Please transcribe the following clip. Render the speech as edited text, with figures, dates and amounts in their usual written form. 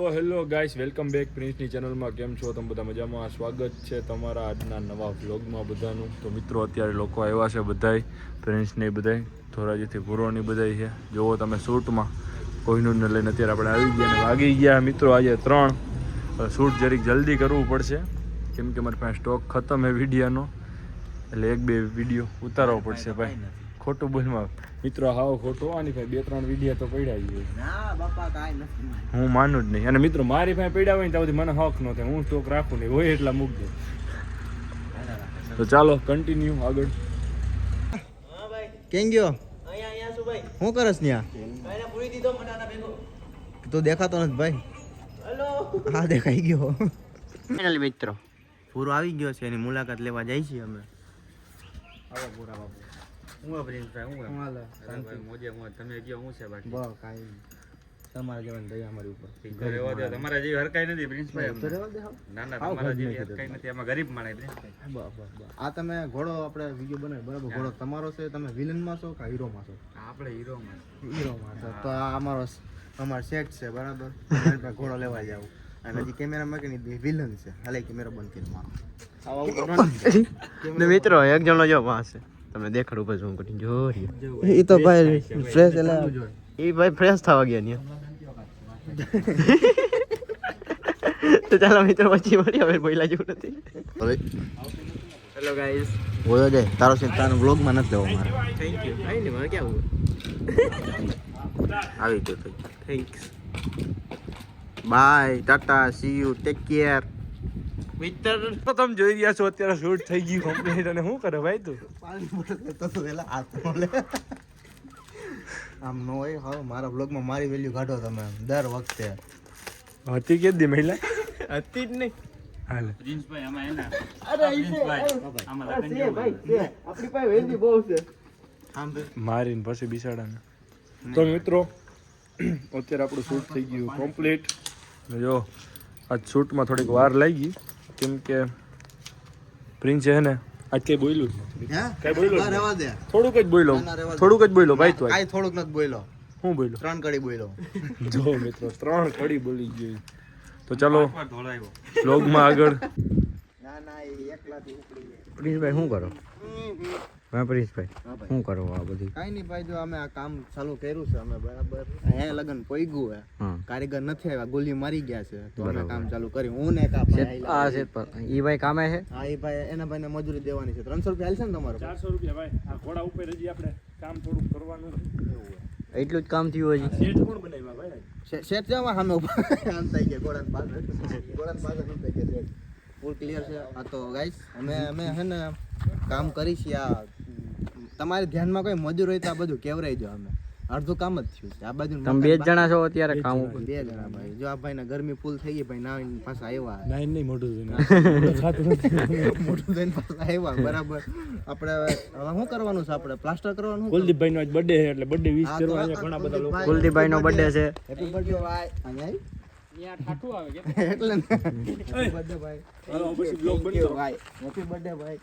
તો hello guys, welcome back પ્રિન્સની ચેનલમાં. કેમ છો તમે બધા? મજામાં? સ્વાગત છે તમારા આજના નવા વ્લોગમાં બધાનું. તો મિત્રો અત્યારે લોકો આવ્યા છે બધાય, પ્રિન્સને બધાય, ધોરાજીથી પૂરોની બધાય છે. જોવો તમે શૂટમાં કોઈનું લઈને અત્યારે આપણે આવી ગયા ને વાગી ગયા મિત્રો આજે 3. શૂટ જરીક જલ્દી કરવું પડશે કેમ કે મારી પાસે સ્ટોક ખતમ છે વિડીયોનો, એટલે 1-2 વિડીયો ઉતારવો પડશે ભાઈ. ખોટું બોલમાં મિત્રો, હાવ ખોટું આની ભાઈ 2-3 વિડીયો તો પડ્યા જ હોય. ના બાપા કાઈ નથી, હું માનું જ નહીં. અને મિત્રો મારી પાસે પડ્યા હોય ને ત્યાં સુધી મને હક ન થાય, હું સ્ટોક રાખું નહીં હોય એટલા મૂકી દઉં. તો ચાલો કન્ટિન્યુ આગળ. કેમ ગયો? અહીંયા શું ભાઈ? શું કરસ ન્યા? કાઈને પૂરી દીધો મટાના ભેગો. તો દેખાતો નથી ભાઈ. હેલો. હા દેખાઈ ગયો. ફાઇનલ મિત્રો પૂરો આવી ગયો છે, એની મુલાકાત લેવા જાય છીએ અમે. આવો પૂરા બાપુ. હું પ્રિન્સભાઈ, હું હાલે ભાઈ મોજે મોજ. તમે કયો હું છે બાકી? બસ કાઈ તમારા જેવા દયા અમારી ઉપર. રહેવા દે, તમારા જેવી હરકાઈ નથી પ્રિન્સભાઈ. તો રહેવા દે. ના ના, તમારા જેવી હરકાઈ નથી. આમાં ગરીબ માણસ પ્રિન્સભાઈ. આ તમે ઘોડો આપણે વિડિયો બનાવ્યો બરાબર, ઘોડો તમારો છે, તમે વિલનમાં છો કે હીરોમાં છો? આપણે હીરોમાં. હીરોમાં છો તો આ અમારો સેટ છે બરાબર. ઘોડો લેવા જાવ અને હજી કેમેરામાં કે નહીં વિલન છે, હાલે કેમેરા બંધ કરી મારો. ને મિત્રો એક જણો જો પાસે તમે દેખાડું પછી હું કરી જો એ તો ભાઈ ફ્રેશ એટલે એ ભાઈ ફ્રેશ થવા ગયા ને. તો ચાલો મિત્રો પછી મળી હવે બોઈલા જેવું નથી. Hello guys. બોલો દે તારો છે, તારો વ્લોગમાં નથી લેવો મારે. Thank you. કાઈ નહીં, મારે ક્યાં આવી ગયો તો thanks. By Tata C you take care. મિત્ર તો તમે જોઈ રહ્યા છો અત્યારે શૂટ થઈ ગયું કમ્પ્લીટ. અને શું કરે ભાઈ તું? આમ નો હોય હવે મારા વ્લોગમાં મારી વેલ્યુ કાઢો તમે દર વખતે. હતી કે દી મહિલા હતી જ નહીં. હાલ પ્રિન્સભાઈ આમાં એના. અરે પ્રિન્સભાઈ આમાં લગન જેવું. આપણી પાસે વેલ્યુ બહુ છે. આમ મારીને પછી બિસાડાને. તો મિત્રો અત્યારે આપણું શૂટ થઈ ગયું કમ્પ્લીટ. જો આજ શૂટમાં થોડીક વાર લાગી કેમ કે પ્રિન્સ છે ને આજ કઈ બોલ્યું કઈ બોલ્યું રહેવા દે. થોડુંક જ બોલ્યો, ના, રહેવા દે. થોડુંક જ બોલ્યો ભાઈ. તું કાઈ થોડુંક નથી બોલ્યો, શું બોલ્યો? 3 કડી બોલ્યો. જો મિત્રો 3 કડી બોલી ગઈ. તો ચાલો એકવાર ધોળાયો. વ્લોગમાં આગળ. ના ના એ એકલાથી ઉપડી ગયા. પ્રિન્સભાઈ શું કરો? હા પ્રિન્સભાઈ શું કરો આ બધી? કાઈ નહીં ભાઈ, જો અમે આ કામ ચાલુ કર્યું છે અમે બરાબર. હે લગન પોઈગું હે, હા કારીગર નથી આવ્યા, ગોલી મારી ગયા છે તો અમે બરાબર. કામ ચાલુ કર્યું. હું ને કા ભાઈ આ છે ઈ ભાઈ કામે છે? હા એ ભાઈ એના ભાઈને મજૂરી દેવાની છે. 300 રૂપિયા હાલશે ને તમારો? 400 રૂપિયા ભાઈ. આ ઘોડા ઉપર હજી આપણે કામ થોડુંક કરવાનું છે. એટલું જ કામ થયું હજી? સેટ કોણ બનાવ્યા ભાઈ? શેઠ જવા સામે ઉપર આમ થઈ ગયા ગોળાની પાસે ન થઈ ગયા. ફૂલ ક્લિયર છે. આ તો ગાઈસ અમે હે ને કામ કરી છીએ. આ તમારે ધ્યાનમાં કોઈ મજૂર હોય તો આ બધું કેવરાઈ દો. અમે અડધું કામ જ થયું છે આ બાજુ. તમે 2 જ જણા છો અત્યારે કામ ઉપર? 2 જણા ભાઈ. જો આ ભાઈને ગરમી ફૂલ થઈ ગઈ ભાઈ, નાવીને પાછા આવ્યા. નાઈન નહીં, મોટું છે. મોટું થઈને પાછા આવ્યા બરાબર. આપણે હવે શું કરવાનું છે? આપણે પ્લાસ્ટર કરવાનું છે. કુલદીપભાઈ નો આજ બર્થડે છે એટલે બર્થડે વિશ કરવા અહીંયા ઘણા બધા લોકો. કુલદીપભાઈ નો બર્થડે છે. હેપી બર્થડે ભાઈ. અહીંયા ત્યાં ઠાઠું આવે કે એટલે હેપી બર્થડે ભાઈ. હાલો પછી બ્લોગ બનાવો. ભાઈ હેપી બર્થડે ભાઈ.